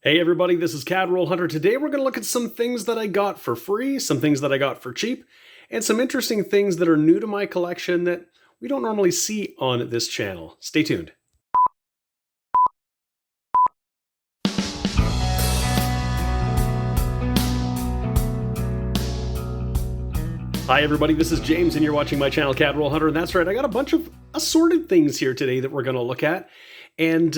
Hey everybody, this is Cadroll Hunter. Today we're going to look at some things that I got for free, some things that I got for cheap, and some interesting things that are new to my collection that we don't normally see on this channel. Stay tuned. Hi everybody, this is James and you're watching my channel Cadroll Hunter, and that's right, I got a bunch of assorted things here today that we're going to look at, and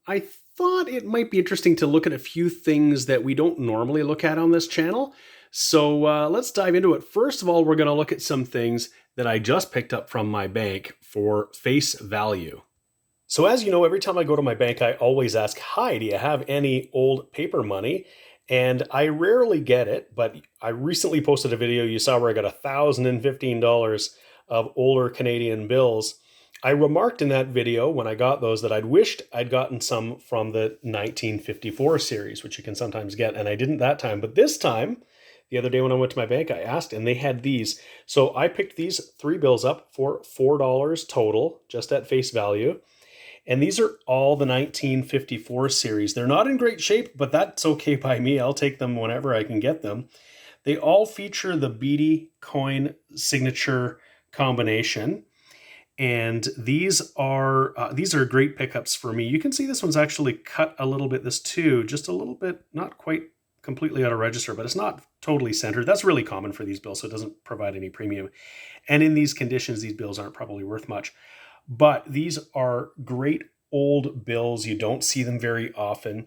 I thought it might be interesting to look at a few things that we don't normally look at on this channel. So let's dive into it. First of all, we're going to look at some things that I just picked up from my bank for face value. So as you know, every time I go to my bank, I always ask, hi, do you have any old paper money? And I rarely get it, but I recently posted a video you saw where I got $1,015 of older Canadian bills. I remarked in that video when I got those that I'd wished I'd gotten some from the 1954 series, which you can sometimes get, and I didn't that time. But this time, the other day when I went to my bank, I asked, and they had these. So I picked these three bills up for $4 total, just at face value. And these are all the 1954 series. They're not in great shape, but that's okay by me. I'll take them whenever I can get them. They all feature the Beatty coin signature combination. And these are great pickups for me. You can see this one's actually cut a little bit, this too, just a little bit, not quite completely out of register, but it's not totally centered. That's really common for these bills, so it doesn't provide any premium. And in these conditions, these bills aren't probably worth much. But these are great old bills. You don't see them very often.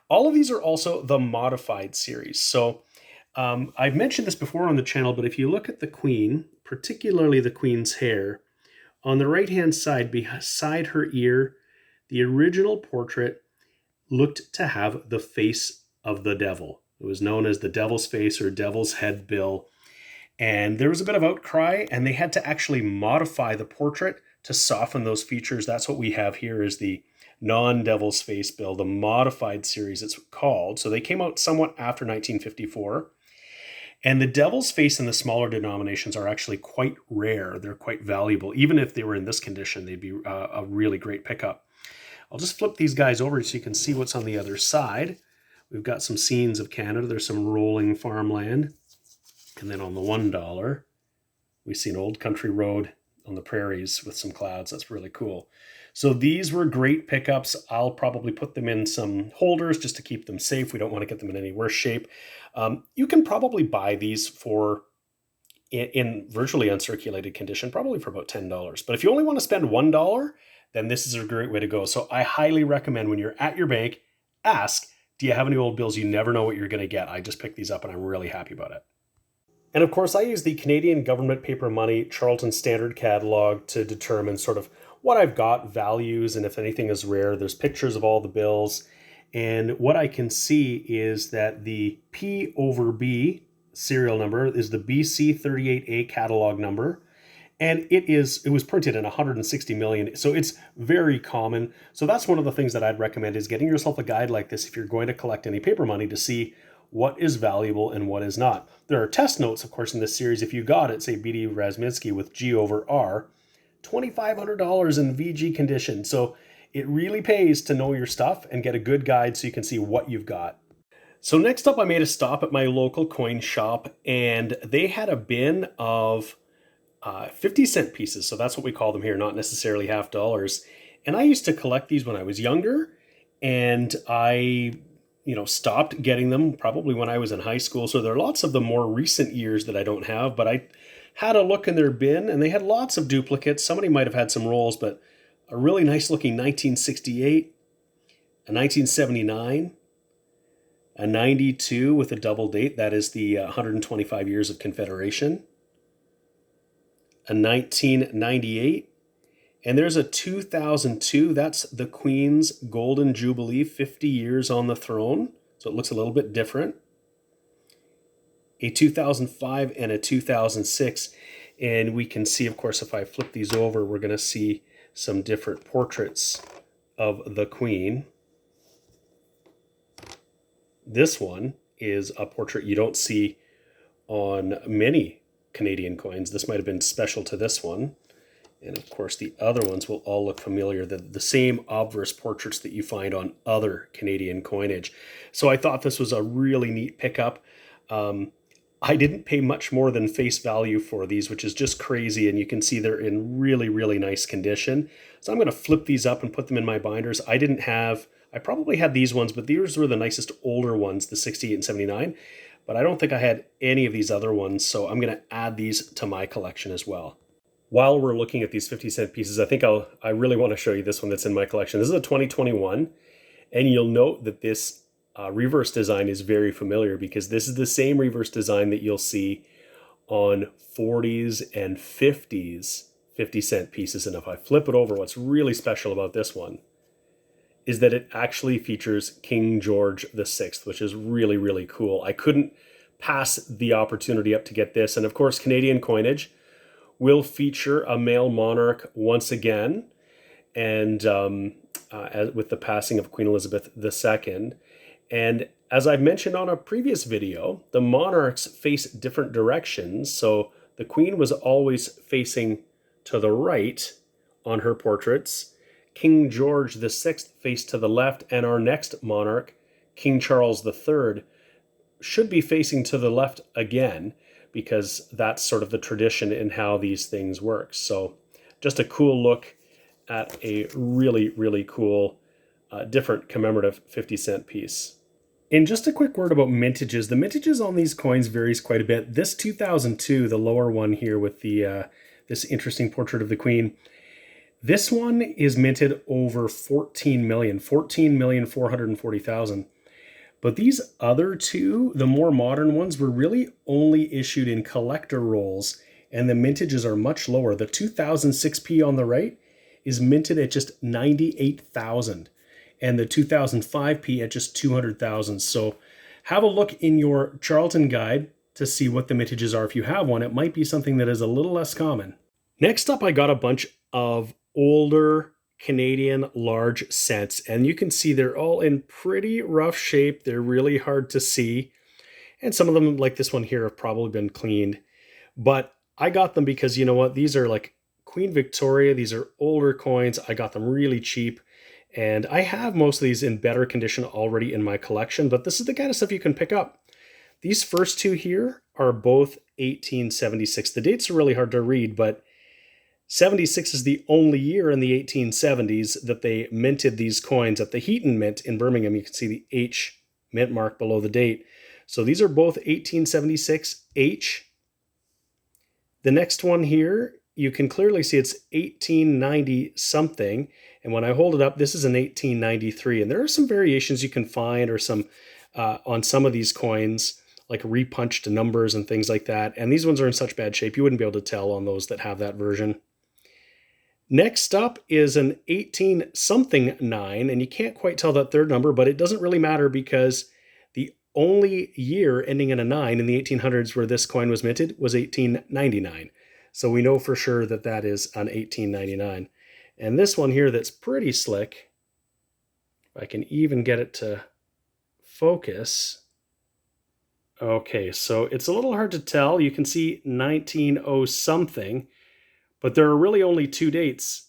All of these are also the modified series. So I've mentioned this before on the channel, but if you look at the Queen, particularly the Queen's hair, on the right-hand side, beside her ear, the original portrait looked to have the face of the devil. It was known as the devil's face or devil's head bill. And there was a bit of outcry, and they had to actually modify the portrait to soften those features. That's what we have here is the non-devil's face bill, the modified series it's called. So they came out somewhat after 1954. And the devil's face in the smaller denominations are actually quite rare. They're quite valuable. Even if they were in this condition, they'd be a really great pickup. I'll just flip these guys over so you can see what's on the other side. We've got some scenes of Canada. There's some rolling farmland. And then on the $1, we see an old country road on the prairies with some clouds. That's really cool. So these were great pickups. I'll probably put them in some holders just to keep them safe. We don't want to get them in any worse shape. You can probably buy these for in virtually uncirculated condition, probably for about $10. But if you only want to spend $1, then this is a great way to go. So I highly recommend when you're at your bank, ask, do you have any old bills? You never know what you're going to get. I just picked these up and I'm really happy about it. And of course, I use the Canadian Government Paper Money Charlton Standard Catalog to determine sort of what I've got, values, and if anything is rare. There's pictures of all the bills. And what I can see is that the P over B serial number is the BC38A catalog number. And it was printed in 160 million. So it's very common. So that's one of the things that I'd recommend is getting yourself a guide like this if you're going to collect any paper money to see what is valuable and what is not. There are test notes, of course, in this series. If you got it, say BD Razmitsky with G over R, $2,500 in VG condition. So it really pays to know your stuff and get a good guide so you can see what you've got. So next up, I made a stop at my local coin shop, and they had a bin of 50-cent pieces. So that's what we call them here, not necessarily half dollars. And I used to collect these when I was younger, and I stopped getting them probably when I was in high school. So there are lots of the more recent years that I don't have, but I had a look in their bin and they had lots of duplicates. Somebody might have had some rolls, but a really nice looking 1968, a 1979, a 92 with a double date. That is the 125 years of Confederation, a 1998, and there's a 2002. That's the Queen's Golden Jubilee, 50 years on the throne. So it looks a little bit different. A 2005 and a 2006. And we can see, of course, if I flip these over, we're going to see some different portraits of the Queen. This one is a portrait you don't see on many Canadian coins. This might have been special to this one. And of course, the other ones will all look familiar. The same obverse portraits that you find on other Canadian coinage. So I thought this was a really neat pickup. I didn't pay much more than face value for these, which is just crazy. And you can see they're in really, really nice condition. So I'm going to flip these up and put them in my binders. I probably had these ones, but these were the nicest older ones, the 68 and 79. But I don't think I had any of these other ones. So I'm going to add these to my collection as well. While we're looking at these 50-cent pieces, I really want to show you this one that's in my collection. This is a 2021, and you'll note that this reverse design is very familiar because this is the same reverse design that you'll see on 40s and 50s 50-cent pieces. And if I flip it over, what's really special about this one is that it actually features King George VI, which is really, really cool. I couldn't pass the opportunity up to get this. And of course, Canadian coinage will feature a male monarch once again, and with the passing of Queen Elizabeth II. And as I've mentioned on a previous video, the monarchs face different directions. So the Queen was always facing to the right on her portraits. King George VI faced to the left, and our next monarch, King Charles III, should be facing to the left again, because that's sort of the tradition in how these things work. So just a cool look at a really, really cool, different commemorative 50-cent piece. And just a quick word about mintages. The mintages on these coins varies quite a bit. This 2002, the lower one here with the this interesting portrait of the Queen, this one is minted over 14,440,000. But these other two, the more modern ones, were really only issued in collector rolls, and the mintages are much lower. The 2006P on the right is minted at just 98,000, and the 2005P at just 200,000. So have a look in your Charlton guide to see what the mintages are. If you have one, it might be something that is a little less common. Next up, I got a bunch of older Canadian large cents, and you can see they're all in pretty rough shape. They're really hard to see, and some of them, like this one here, have probably been cleaned. But I got them because, you know what, these are like Queen Victoria. These are older coins. I got them really cheap, and I have most of these in better condition already in my collection, but this is the kind of stuff you can pick up. These first two here are both 1876. The dates are really hard to read, but 76 is the only year in the 1870s that they minted these coins at the Heaton Mint in Birmingham. You can see the H mint mark below the date. So these are both 1876 H. The next one here, you can clearly see it's 1890 something. And when I hold it up, this is an 1893. And there are some variations you can find, or some on some of these coins, like repunched numbers and things like that. And these ones are in such bad shape, you wouldn't be able to tell on those that have that version. Next up is an 18-something 9, and you can't quite tell that third number, but it doesn't really matter because the only year ending in a 9 in the 1800s where this coin was minted was 1899. So we know for sure that that is an 1899. And this one here that's pretty slick, if I can even get it to focus. Okay, so it's a little hard to tell. You can see 1900-something. But there are really only two dates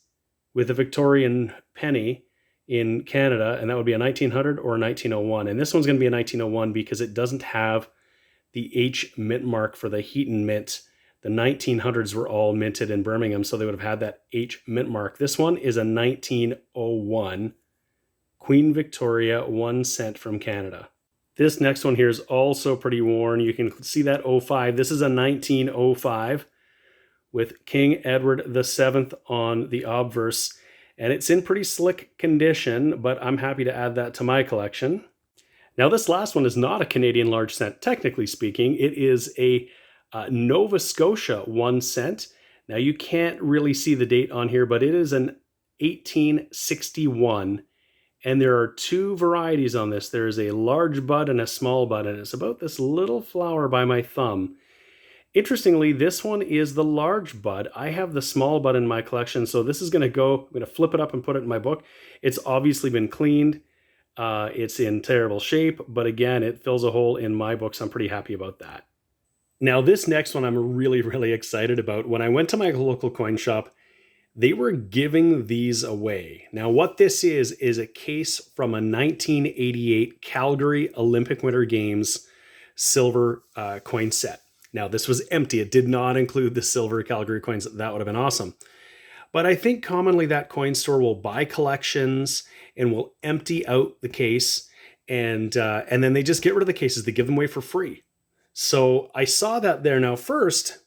with a Victorian penny in Canada, and that would be a 1900 or a 1901. And this one's going to be a 1901 because it doesn't have the H mint mark for the Heaton Mint. The 1900s were all minted in Birmingham, so they would have had that H mint mark. This one is a 1901 Queen Victoria 1 cent from Canada. This next one here is also pretty worn. You can see that 05. This is a 1905. With King Edward VII on the obverse, and it's in pretty slick condition, but I'm happy to add that to my collection. Now, this last one is not a Canadian large cent, technically speaking. It is a Nova Scotia 1 cent. Now, you can't really see the date on here, but it is an 1861, and there are two varieties on this. There is a large bud and a small bud, and it's about this little flower by my thumb. Interestingly, this one is the large bud. I have the small bud in my collection, so this is going to go, I'm going to flip it up and put it in my book. It's obviously been cleaned. It's in terrible shape, but again, it fills a hole in my book, so I'm pretty happy about that. Now, this next one I'm really, really excited about. When I went to my local coin shop, they were giving these away. Now, what this is a case from a 1988 Calgary Olympic Winter Games silver coin set. Now, this was empty. It did not include the silver Calgary coins. That would have been awesome. But I think commonly that coin store will buy collections and will empty out the case, and then they just get rid of the cases. They give them away for free. So I saw that there. Now, first,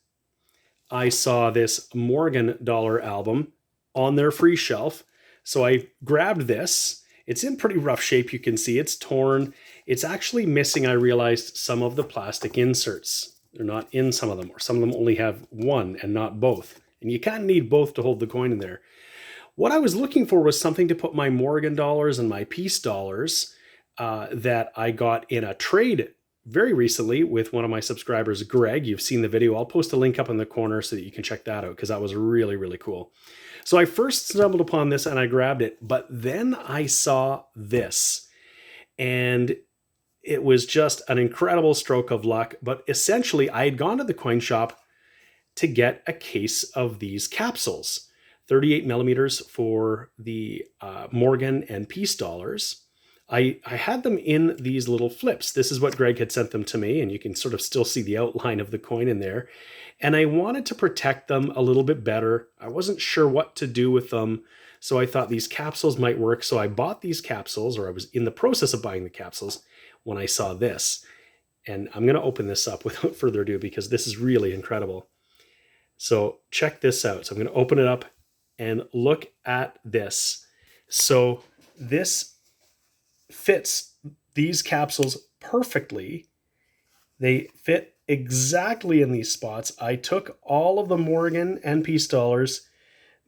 I saw this Morgan dollar album on their free shelf. So I grabbed this. It's in pretty rough shape. You can see it's torn. It's actually missing, I realized, some of the plastic inserts. They're not in some of them, or some of them only have one and not both. And you kind of need both to hold the coin in there. What I was looking for was something to put my Morgan dollars and my Peace dollars that I got in a trade very recently with one of my subscribers, Greg. You've seen the video. I'll post a link up in the corner so that you can check that out, because that was really, really cool. So I first stumbled upon this and I grabbed it, but then I saw this, and it was just an incredible stroke of luck. But essentially, I had gone to the coin shop to get a case of these capsules, 38 millimeters for the Morgan and Peace dollars. I had them in these little flips. This is what Greg had sent them to me, and you can sort of still see the outline of the coin in there. And I wanted to protect them a little bit better. I wasn't sure what to do with them, so I thought these capsules might work. So I bought these capsules, or I was in the process of buying the capsules when I saw this. And I'm going to open this up without further ado, because this is really incredible. So check this out. So I'm going to open it up and look at this. So this fits these capsules perfectly. They fit exactly in these spots. I took all of the Morgan and Peace dollars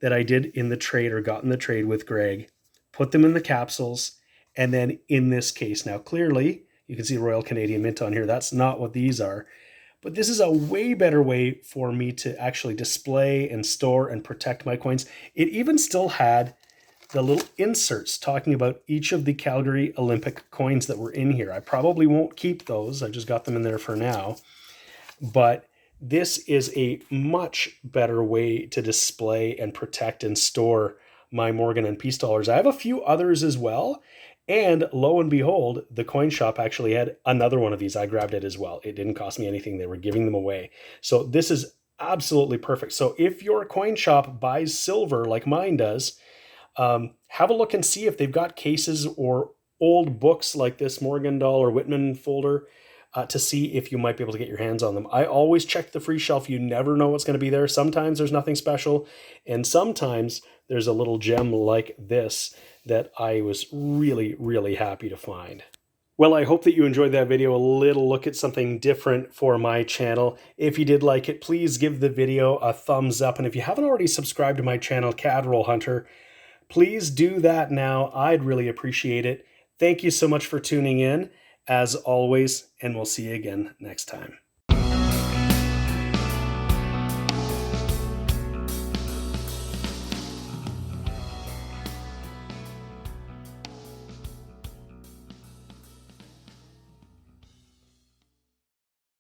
that I did in the trade, or got in the trade with Greg, put them in the capsules, and then in this case. Now, clearly, you can see Royal Canadian Mint on here. That's not what these are. But this is a way better way for me to actually display and store and protect my coins. It even still had the little inserts talking about each of the Calgary Olympic coins that were in here. I probably won't keep those. I just got them in there for now. But this is a much better way to display and protect and store my Morgan and Peace dollars. I have a few others as well. And lo and behold, the coin shop actually had another one of these. I grabbed it as well. It didn't cost me anything. They were giving them away. So this is absolutely perfect. So if your coin shop buys silver like mine does, have a look and see if they've got cases or old books like this Morgendahl or Whitman folder to see if you might be able to get your hands on them. I always check the free shelf. You never know what's going to be there. Sometimes there's nothing special, and sometimes there's a little gem like this that I was really, really happy to find. Well, I hope that you enjoyed that video, a little look at something different for my channel. If you did like it, please give the video a thumbs up. And if you haven't already subscribed to my channel, CAD Hunter, please do that now. I'd really appreciate it. Thank you so much for tuning in, as always, and we'll see you again next time.